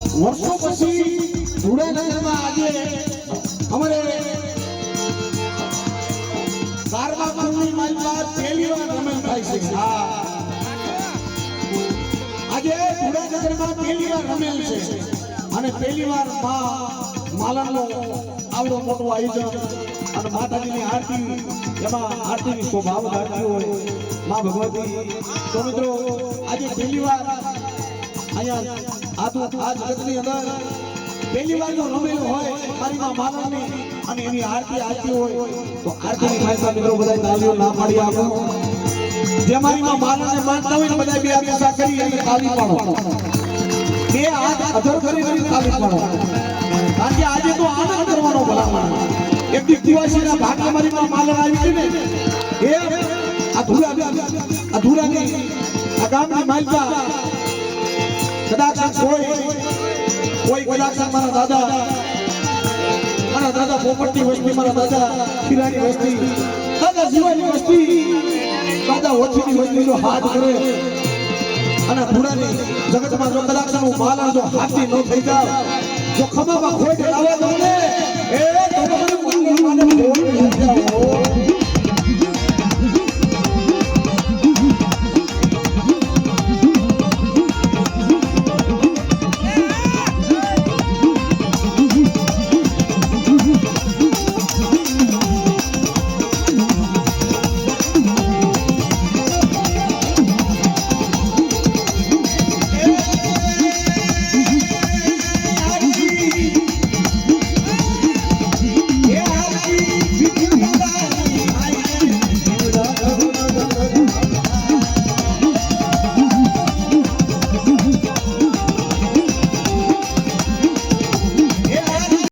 વર્ષો પછી ધુડાનગરમાં આજે અમારે કારવા કુંડની માલમાં પહેલી વાર રમેલ થાય છે. હા, આજે ધુડાનગરમાં પહેલી વાર રમેલ છે અને પહેલી વાર માલનનો આવડો મોટો આયોજન અને માતાજીની આરતી, એમાં આરતીની સ્વભાવ ધારતી હોય માં ભગવતી. તો મિત્રો આજે પહેલી વાર અહીંયા આ જગતની અંદર પહેલી વાર જો રમેલો હોય મારી માં માલનની અને એની આરતી આવતી હોય તો આરતીની ભાષા મિત્રો બધા તાલીઓ ના પાડી આપો. જે મારી માં માલનને માનતા હોય ને બધા બે હાથ કરી અને તાલી પાડો, બે હાથ અધર કરી તાલી પાડો. કારણ કે આજે તો આનંદ કરવાનો ભલામણ. એક દી કુવાસીના ભાગમાં મારી માં માલન આવી છે ને, એ આ ધુરાની આ ગામની માલકા કદાચ કોઈ કદાચ મારા દાદા પોપટની વસ્તી, મારા દાદા ખીરાની વસ્તી, દાદા જીવાની વસ્તી, દાદા ઓછીની વસ્તી જો હાથ કરે અને ધુરાની જગતમાં જો કદાચ નું માલણ જો હાથી ન થઈ જાય, જો ખમામાં ખોટ લાવવા દો ને એ